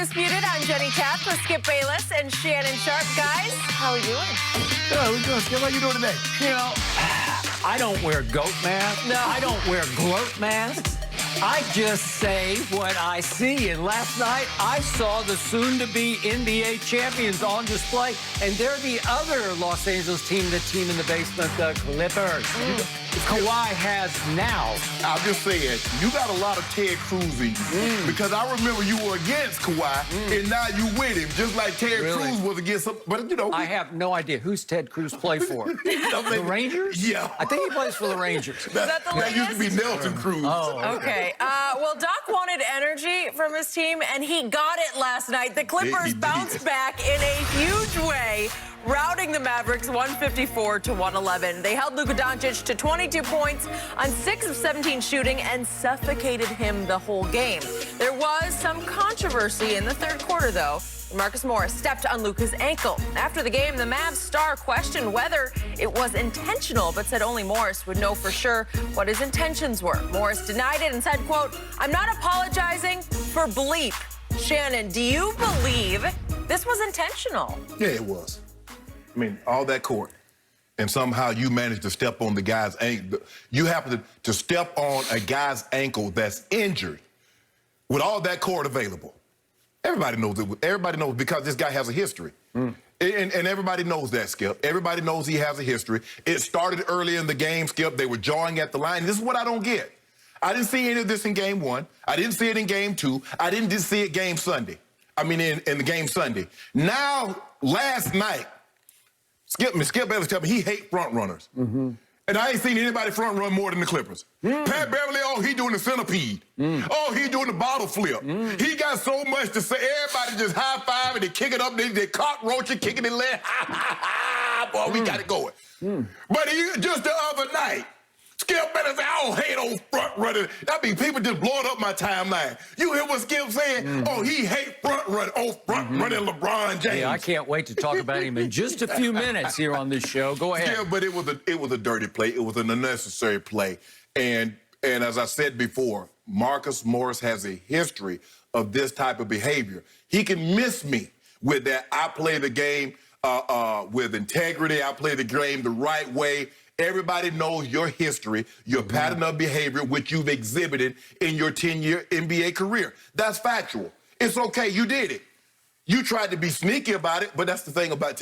Undisputed. I'm Jenny Taft with Skip Bayless and Shannon Sharp. Guys, how are we doing? Yeah, we're good. Skip, how you doing today? You know, I don't wear goat masks. No. I don't wear gloat masks. I just say what I see. And last night, I saw the soon-to-be NBA champions on display. And they're the other Los Angeles team, the team in the basement, the Clippers. Kawhi has now. I'm just saying, you got a lot of Ted Cruz in you. Because I remember you were against Kawhi, and now you with him, just like Ted Cruz was against him. But, you know. I have no idea. Who's Ted Cruz play for? The Rangers? Yeah. I think he plays for the Rangers. that the That used to be Nelson Cruz. Oh, Okay. Well, Doc wanted energy from his team, and he got it last night. The Clippers He did. bounced back in a huge way, routing the Mavericks 154-111. They held Luka Doncic to 22 points on 6 of 17 shooting and suffocated him the whole game. There was some controversy in the third quarter, though. Marcus Morris stepped on Luka's ankle. After the game, the Mavs star questioned whether it was intentional, but said only Morris would know for sure what his intentions were. Morris denied it and said, quote, "I'm not apologizing for bleep." Shannon, do you believe this was intentional? Yeah, it was. I mean, all that court. And somehow you managed to step on the guy's ankle. You happen to step on a guy's ankle that's injured with all that court available. Everybody knows it. Everybody knows because this guy has a history. And everybody knows that, Skip. Everybody knows he has a history. It started early in the game, Skip. They were jawing at the line. This is what I don't get. I didn't see any of this in game one. I didn't see it in game two. I didn't just see it game Sunday. I mean, in the game Sunday. Now, last night, Skip Bayless tell me he hates front runners. And I ain't seen anybody front run more than the Clippers. Pat Beverly, oh, he doing the centipede. Oh, he doing the bottle flip. He got so much to say. Everybody just high-five and they kick it up. They cockroach it, kicking it left. Boy, we got it going. But just the other night, Skip Bayless said, I don't hate old front runners. I mean, people just blowing up my timeline. You hear what Skip saying? Oh, he hate front running. Oh, front running LeBron James. yeah, I can't wait to talk about him in just a few minutes here on this show. Go ahead. Yeah, but it was a dirty play. It was an unnecessary play. And as I said before, Marcus Morris has a history of this type of behavior. He can miss me with that. I play the game with integrity. I play the game the right way. Everybody knows your history, your pattern of behavior, which you've exhibited in your 10-year NBA career. That's factual. It's okay. You did it. You tried to be sneaky about it, but that's the thing about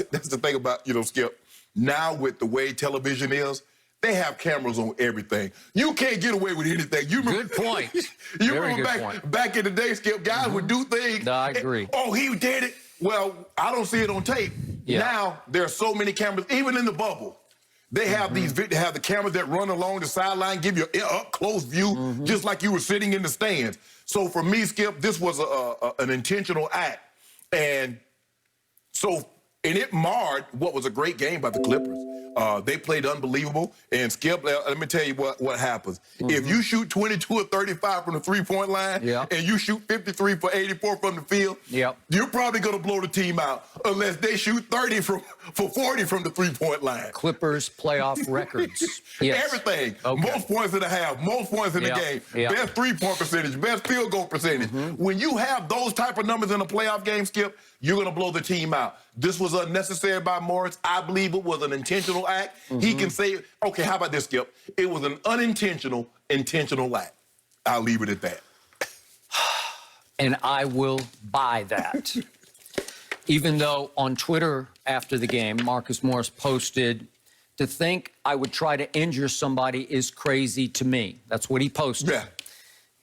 Skip. Now with the way television is, they have cameras on everything. You can't get away with anything. You remember, Good point. You Very remember good point. back in the day, Skip, guys would do things. No, I agree. Oh, he did it. Well, I don't see it on tape. Yeah. Now there are so many cameras, even in the bubble. They have they have the cameras that run along the sideline, give you an up-close view, just like you were sitting in the stands. So for me, Skip, this was an intentional act. And it marred what was a great game by the Clippers. They played unbelievable. And Skip, let me tell you what happens. If you shoot 22 or 35 from the three-point line, and you shoot 53 for 84 from the field, you're probably going to blow the team out unless they shoot 30 for 40 from the three-point line. Clippers playoff records. Yes. Everything. Okay. Most points in the half, most points in the game, best three-point percentage, best field goal percentage. When you have those type of numbers in a playoff game, Skip, you're going to blow the team out. This was unnecessary by Morris. I believe it was an intentional act. He can say, okay, how about this, Skip? It was an intentional act. I'll leave it at that. And I will buy that. Even though on Twitter after the game, Marcus Morris posted, "To think I would try to injure somebody is crazy to me." That's what he posted. Yeah.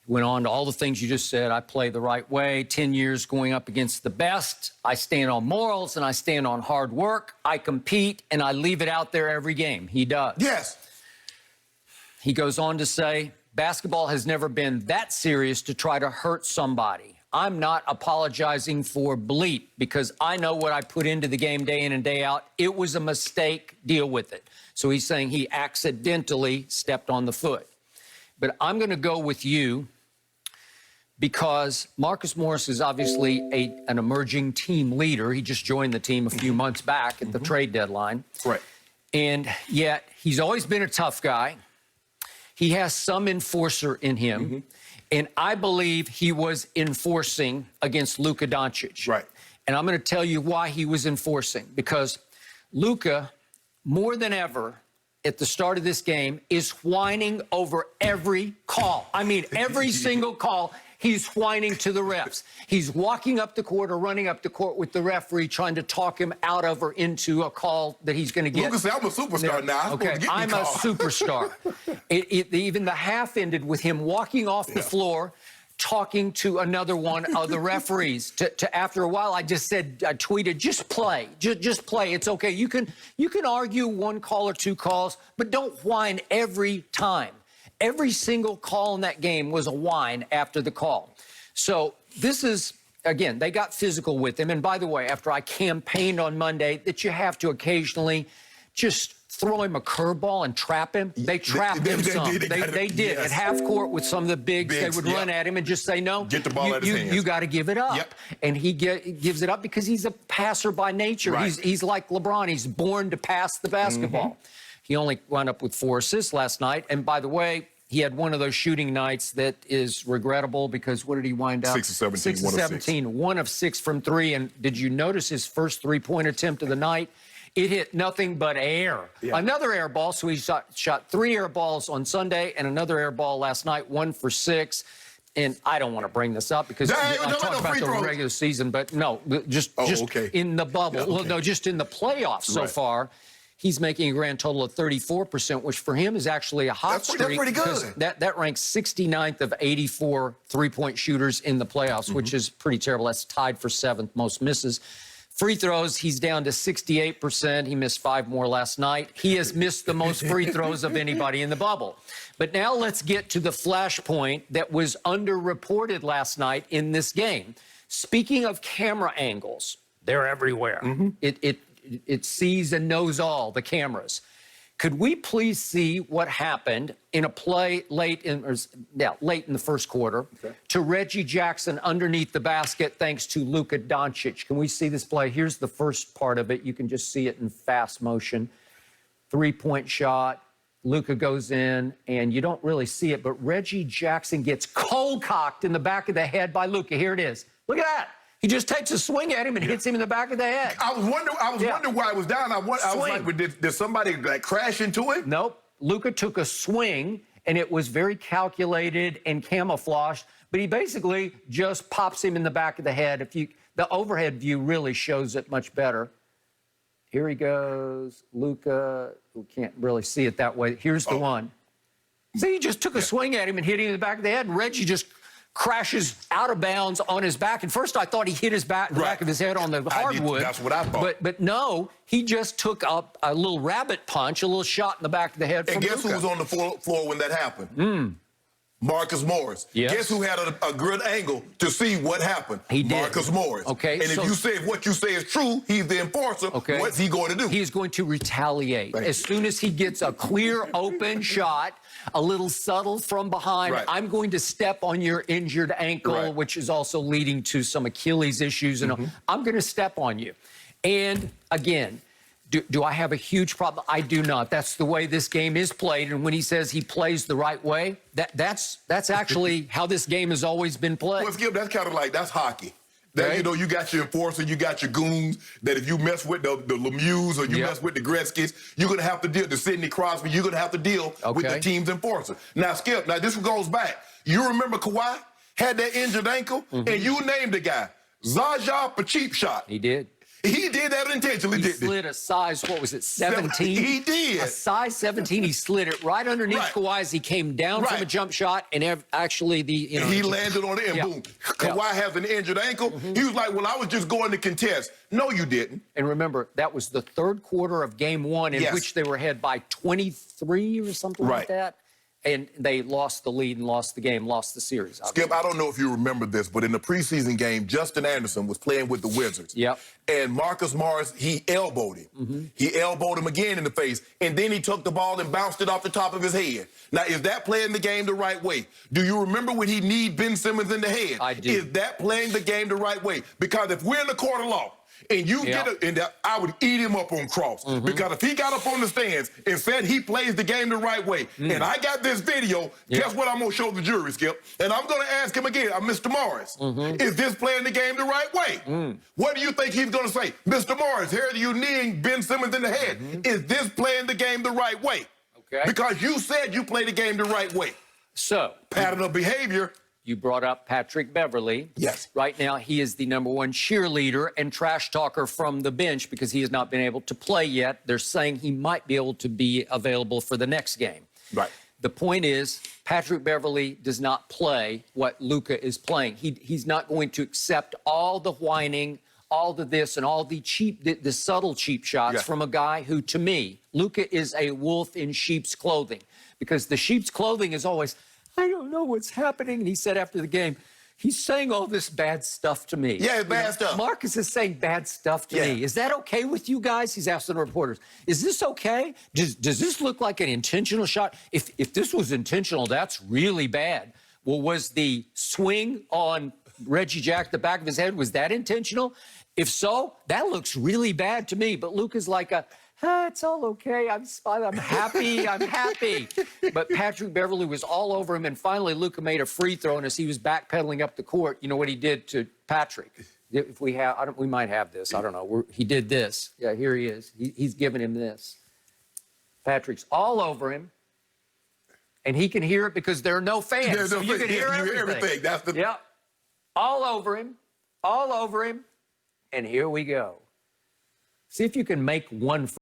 Went on to all the things you just said. I play the right way, 10 years going up against the best. I stand on morals and I stand on hard work. I compete and I leave it out there every game. He does. Yes. He goes on to say, basketball has never been that serious to try to hurt somebody. I'm not apologizing for bleep because I know what I put into the game day in and day out. It was a mistake. Deal with it. So he's saying he accidentally stepped on the foot. But I'm going to go with you because Marcus Morris is obviously an emerging team leader. He just joined the team a few months back at the trade deadline. Right. And yet he's always been a tough guy. He has some enforcer in him. And I believe he was enforcing against Luka Doncic. Right. And I'm going to tell you why he was enforcing. Because Luka, more than ever, at the start of this game, is whining over every call. I mean, every single call, he's whining to the refs. He's walking up the court or running up the court with the referee, trying to talk him out of or into a call that he's going to get. Luka said, I'm a superstar now. Okay, I'm a superstar. Even the half ended with him walking off the floor, talking to another one of the referees. After a while, I tweeted, just play. Just play. It's okay. You can argue one call or two calls, but don't whine every time. Every single call in that game was a whine after the call. So this is, again, they got physical with him. And by the way, after I campaigned on Monday that you have to occasionally just throw him a curveball and trap him, they trapped him some. They did. Yes. At half court with some of the bigs they would run at him and just say, no, get the ball out of his hands. You got to give it up. Yep. And he gives it up because he's a passer by nature. Right. He's like LeBron. He's born to pass the basketball. He only wound up with 4 assists last night. And by the way, he had one of those shooting nights that is regrettable because what did he wind up? 6 of 17, 6 of 17, 1 of 6 from 3. And did you notice his first three-point attempt of the night? It hit nothing but air. Yeah. Another air ball, so he shot 3 air balls on Sunday and another air ball last night, 1 for 6. And I don't want to bring this up because I talk about the regular season, but no, just in the bubble. Well, no, just in the playoffs so far. He's making a grand total of 34%, which for him is actually a hot streak. That's pretty good. That ranks 69th of 84 three-point shooters in the playoffs, which is pretty terrible. That's tied for 7th most misses. Free throws, he's down to 68%. He missed 5 more last night. He has missed the most free throws of anybody in the bubble. But now let's get to the flashpoint that was underreported last night in this game. Speaking of camera angles, they're everywhere. It sees and knows all, the cameras. Could we please see what happened in a play late in the first quarter to Reggie Jackson underneath the basket thanks to Luka Doncic? Can we see this play? Here's the first part of it. You can just see it in fast motion. 3-point shot. Luka goes in, and you don't really see it, but Reggie Jackson gets cold-cocked in the back of the head by Luka. Here it is. Look at that. He just takes a swing at him and hits him in the back of the head. I was wondering why it was down. I was like, did somebody crash into it? Nope. Luka took a swing, and it was very calculated and camouflaged, but he basically just pops him in the back of the head. The overhead view really shows it much better. Here he goes. Luka, we can't really see it that way. Here's the one. See, he just took a swing at him and hit him in the back of the head, and Reggie just crashes out of bounds on his back. And first I thought he hit his back of his head on the hardwood. That's what I thought. But no, he just took up a little rabbit punch, a little shot in the back of the head from Luka. And guess who was on the floor when that happened? Marcus Morris. Yes. Guess who had a good angle to see what happened? He did. Marcus Morris. Okay. And if you say what you say is true, he's the enforcer. Okay. What's he going to do? He is going to retaliate. As soon as he gets a clear, open shot, a little subtle from behind, I'm going to step on your injured ankle, which is also leading to some Achilles issues. And I'm going to step on you. And again, do I have a huge problem? I do not. That's the way this game is played. And when he says he plays the right way, that's actually how this game has always been played. Well, Skip, that's kind of like, that's hockey. That, you know, you got your enforcer, you got your goons, that if you mess with the Lemieux or you mess with the Gretzkys, you're going to have to deal, the Sidney Crosby, you're going to have to deal with the team's enforcer. Now, Skip, this goes back. You remember Kawhi had that injured ankle, and you named the guy, Zaza Pachulia. He did. He did that intentionally, didn't he? He slid a size, what was it, 17? He did. A size 17. He slid it right underneath Kawhi as he came down from a jump shot, and actually he landed on it, and boom. Kawhi has an injured ankle. He was like, well, I was just going to contest. No, you didn't. And remember, that was the third quarter of game 1 in which they were ahead by 23 or something like that. And they lost the lead and lost the game, lost the series. Obviously. Skip, I don't know if you remember this, but in the preseason game, Justin Anderson was playing with the Wizards. And Marcus Morris, he elbowed him. He elbowed him again in the face, and then he took the ball and bounced it off the top of his head. Now, is that playing the game the right way? Do you remember when he kneed Ben Simmons in the head? I do. Is that playing the game the right way? Because if we're in the court of law, and you get it, and I would eat him up on cross. Because if he got up on the stands and said he plays the game the right way, and I got this video, guess what I'm going to show the jury, Skip? And I'm going to ask him again, Mr. Morris, is this playing the game the right way? What do you think he's going to say? Mr. Morris, here you kneeing Ben Simmons in the head. Is this playing the game the right way? Okay. Because you said you play the game the right way. So, pattern of behavior. You brought up Patrick Beverley. Yes. Right now, he is the #1 cheerleader and trash talker from the bench because he has not been able to play yet. They're saying he might be able to be available for the next game. Right. The point is, Patrick Beverley does not play what Luka is playing. He's not going to accept all the whining, all the this, and all the cheap, the subtle cheap shots from a guy who, to me, Luka is a wolf in sheep's clothing. Because the sheep's clothing is always, I don't know what's happening. And he said after the game, he's saying all this bad stuff to me. Yeah, bad stuff. Marcus is saying bad stuff to me. Is that okay with you guys? He's asking the reporters. Is this okay? Does this look like an intentional shot? If this was intentional, that's really bad. Well, was the swing on Reggie Jack, the back of his head, was that intentional? If so, that looks really bad to me. But Luka's like it's all okay. I'm happy. I'm happy. But Patrick Beverley was all over him. And finally, Luka made a free throw. And as he was backpedaling up the court, you know what he did to Patrick? If we have, we might have this. I don't know. He did this. Yeah, here he is. He's giving him this. Patrick's all over him. And he can hear it because there are no fans. So you can hear everything. That's the... All over him. All over him. And here we go. See if you can make one